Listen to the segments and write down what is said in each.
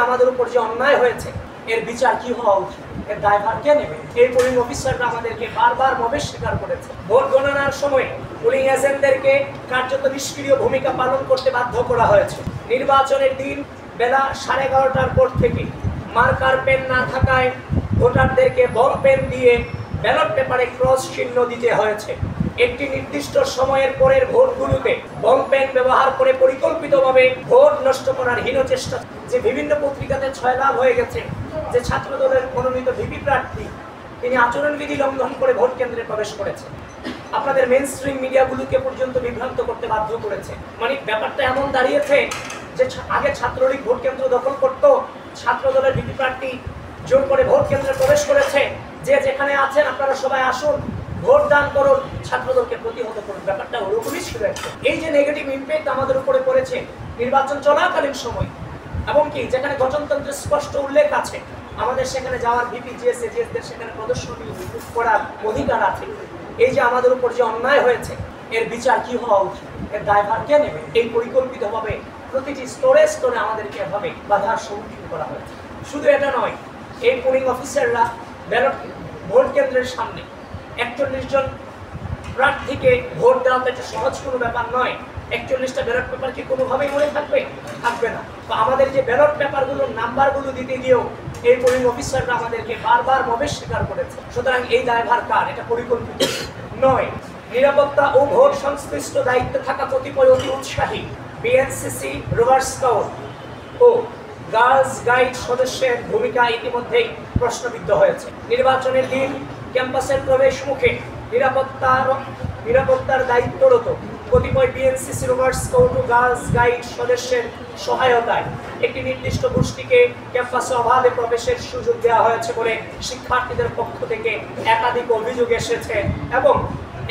আমাদের উপর যে অন্যায় হয়েছে এর বিচার কি হওয়া উচিত, এর দায়ভার কে নেবে? এই পোলিং অফিসাররা আমাদেরকে বারবার মবে স্বীকার করেছে। ভোট গণনার সময় পোলিং এজেন্টদেরকে কার্যত নিষ্ক্রিয় ভূমিকা পালন করতে বাধ্য করা হয়েছে। নির্বাচনের দিন বেলা 11:30টার পর থেকে মার্কার পেন না থাকায় ভোটারদেরকে বল পেন দিয়ে ব্যালট পেপারে ক্রস চিহ্ন দিতে হয়েছে। একটি নির্দিষ্ট সময়ের পরের ভোটগুলোতে বল পেন ব্যবহার করে পরিকল্পিতভাবে ভোট নষ্ট করার হীন চেষ্টা। যে বিভিন্ন পত্রিকাতে ছয়লাভ হয়ে গেছে যে ছাত্রদলের মনোনীত ভিপি প্রার্থী তিনি আচরণবিধি লঙ্ঘন করে ভোট কেন্দ্রে প্রবেশ করেছে, আপনাদের মেইন স্ট্রিম মিডিয়াগুলোকে পর্যন্ত বিভ্রান্ত করতে বাধ্য করেছে। মানে ব্যাপারটা এমন দাঁড়িয়েছে যে আগে ছাত্রলীগ ভোট কেন্দ্র দখল করত, ছাত্রদলের ভিপি প্রার্থী জোর করে ভোট কেন্দ্রে প্রবেশ করেছে, যে যেখানে আছেন আপনারা সবাই আসুন, ভোট দান করুন, ছাত্রদলকে প্রতিহত করুন। ব্যাপারটা ওরকমই ছিল একটা। এই যে নেগেটিভ ইম্প্যাক্ট আমাদের উপরে পড়েছে নির্বাচন চলাকালীন সময়, এবং কি যেখানে গঠনতন্ত্রের স্পষ্ট উল্লেখ আছে আমাদের সেখানে যাওয়ার ভিপি জিএসদের সেখানে প্রদর্শনী করার অধিকার আছে, এই যে আমাদের উপর যে অন্যায় হয়েছে এর বিচার কি হওয়া উচিত, এর দায়ভার কে নেবে? এই পরিকল্পিতভাবে প্রতিটি স্তরে স্তরে আমাদেরকে এভাবে বাধার সম্মুখীন করা হয়েছে। শুধু এটা নয়, এই পোলিং অফিসাররা ব্যালট ভোট কেন্দ্রের সামনে 41 জন প্রার্থীকে ভোট দেওয়া তো একটা সহজ কোনো ব্যাপার নয়। 41টা ব্যালট পেপার কি কোনোভাবেই মনে থাকবে? থাকবে না। তো আমাদের যে ব্যালট পেপারগুলোর নাম্বারগুলো দিতে গিয়েও এই পোলিং অফিসাররা আমাদেরকে বারবার মবে স্বীকার করেছে। সুতরাং এই দায়ভার কার? এটা পরিকল্পিত নয়। নিরাপত্তা ও ভোট সংশ্লিষ্ট দায়িত্বে থাকা কতিপয় অতি উৎসাহী বিএনসিসি, রোভার স্কাউট ও গার্লস গাইড সদস্যের ভূমিকা ইতিমধ্যেই প্রশ্নবিদ্ধ হয়েছে। নির্বাচনের দিন ক্যাম্পাসের প্রবেশ মুখে নিরাপত্তার দায়িত্বরত কতিপয় বিএনসিসি, রোভার স্কাউট ও গার্লস গাইড সদস্যের সহায়তায় একটি নির্দিষ্ট গোষ্ঠীকে ক্যাম্পাসে অবাধে প্রবেশের সুযোগ দেওয়া হয়েছে বলে শিক্ষার্থীদের পক্ষ থেকে একাধিক অভিযোগ এসেছে, এবং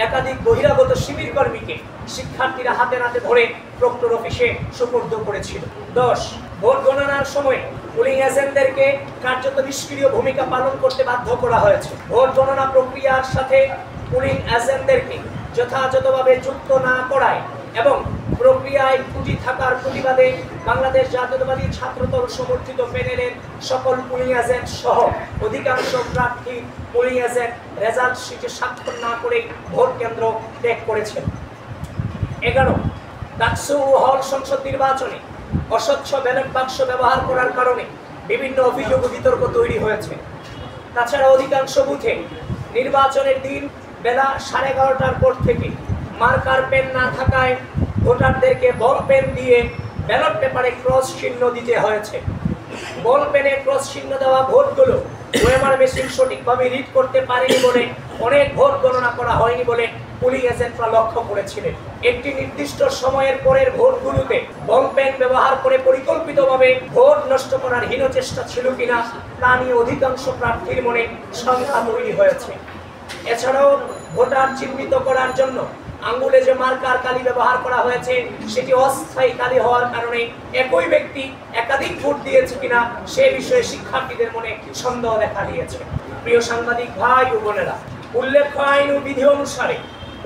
একাধিক বহিরাগত শিবির কর্মীকে শিক্ষার্থীরা হাতে নাতে ধরে প্রক্টর অফিসে সুপর্দ করেছিল। 10. ভোট গণনার সময় পোলিং এজেন্টদেরকে কার্যত নিষ্ক্রিয় ভূমিকা পালন করতে বাধ্য করা হয়েছে। ভোট গণনা প্রক্রিয়ার সাথে পোলিং এজেন্টদেরকে যথাযথভাবে যুক্ত না করায় এবং প্রক্রিয়ায় ত্রুটি থাকার প্রতিবাদে বাংলাদেশ জাতীয়তাবাদী ছাত্রদল সমর্থিত প্যানেলের সকল পোলিং এজেন্ট সহ অধিকাংশ প্রার্থী পোলিং এজেন্ট রেজাল্ট শিটে স্বাক্ষর না করে ভোট কেন্দ্র ত্যাগ করেছেন। 11. ডাকসু ও হল সংসদ নির্বাচনে অস্বচ্ছ ব্যালট বাক্স ব্যবহার করার কারণে বিভিন্ন অভিযোগ ও বিতর্ক তৈরি হয়েছে। তাছাড়া অধিকাংশ বুথে নির্বাচনের দিন বেলা 11:30টার পর থেকে মার্কার পেন না থাকায় ভোটারদেরকে বল পেন দিয়ে ব্যালট পেপারে ক্রস চিহ্ন দিতে হয়েছে। বল পেনে ক্রস চিহ্ন দেওয়া ভোটগুলো ওএমআর মেশিন সঠিকভাবে রিড করতে পারেনি বলে অনেক ভোট গণনা করা হয়নি বলে পোলিং এজেন্টরা লক্ষ্য করেছিলেন। একটি নির্দিষ্ট সময়ের পরের ভোটগুলোতে বল পেন ব্যবহার করে পরিকল্পিতভাবে ভোট নষ্ট করার হীন চেষ্টা ছিল কিনা তা নিয়ে অধিকাংশ প্রার্থীর মনে শঙ্কা তৈরি হয়েছে। এছাড়াও ভোটার চিহ্নিত করার জন্য আঙ্গুলে যে মার্কার কালি ব্যবহার করা হয়েছে সেটি অস্থায়ী কালি হওয়ার কারণে একই ব্যক্তি একাধিক ভোট দিয়েছে কিনা সে বিষয়ে শিক্ষার্থীদের মনে সন্দেহ দেখা দিয়েছে। প্রিয় সাংবাদিক ভাই ও বোনেরা, উল্লেখ্য আইন ও বিধি অনুসারে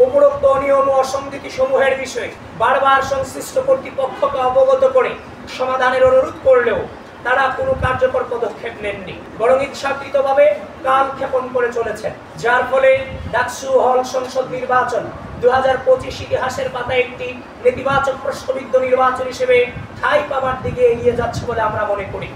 উপরোক্ত অনিয়ম ও অসঙ্গতি সমূহের বিষয়ে বারবার সংশ্লিষ্ট কর্তৃপক্ষকে অবগত করে সমাধানের অনুরোধ করলেও তারা কোনো কার্যকর পদক্ষেপ নেননি, বরং ইচ্ছাকৃতভাবে কালক্ষেপণ করে চলেছেন, যার ফলে ডাকসু হল সংসদ নির্বাচন 2025 ইতিহাসের পাতায় একটি নেতিবাচক প্রশ্নবিদ্ধ নির্বাচন হিসেবে ঠাঁই পাবার দিকে এগিয়ে যাচ্ছে বলে আমরা মনে করি।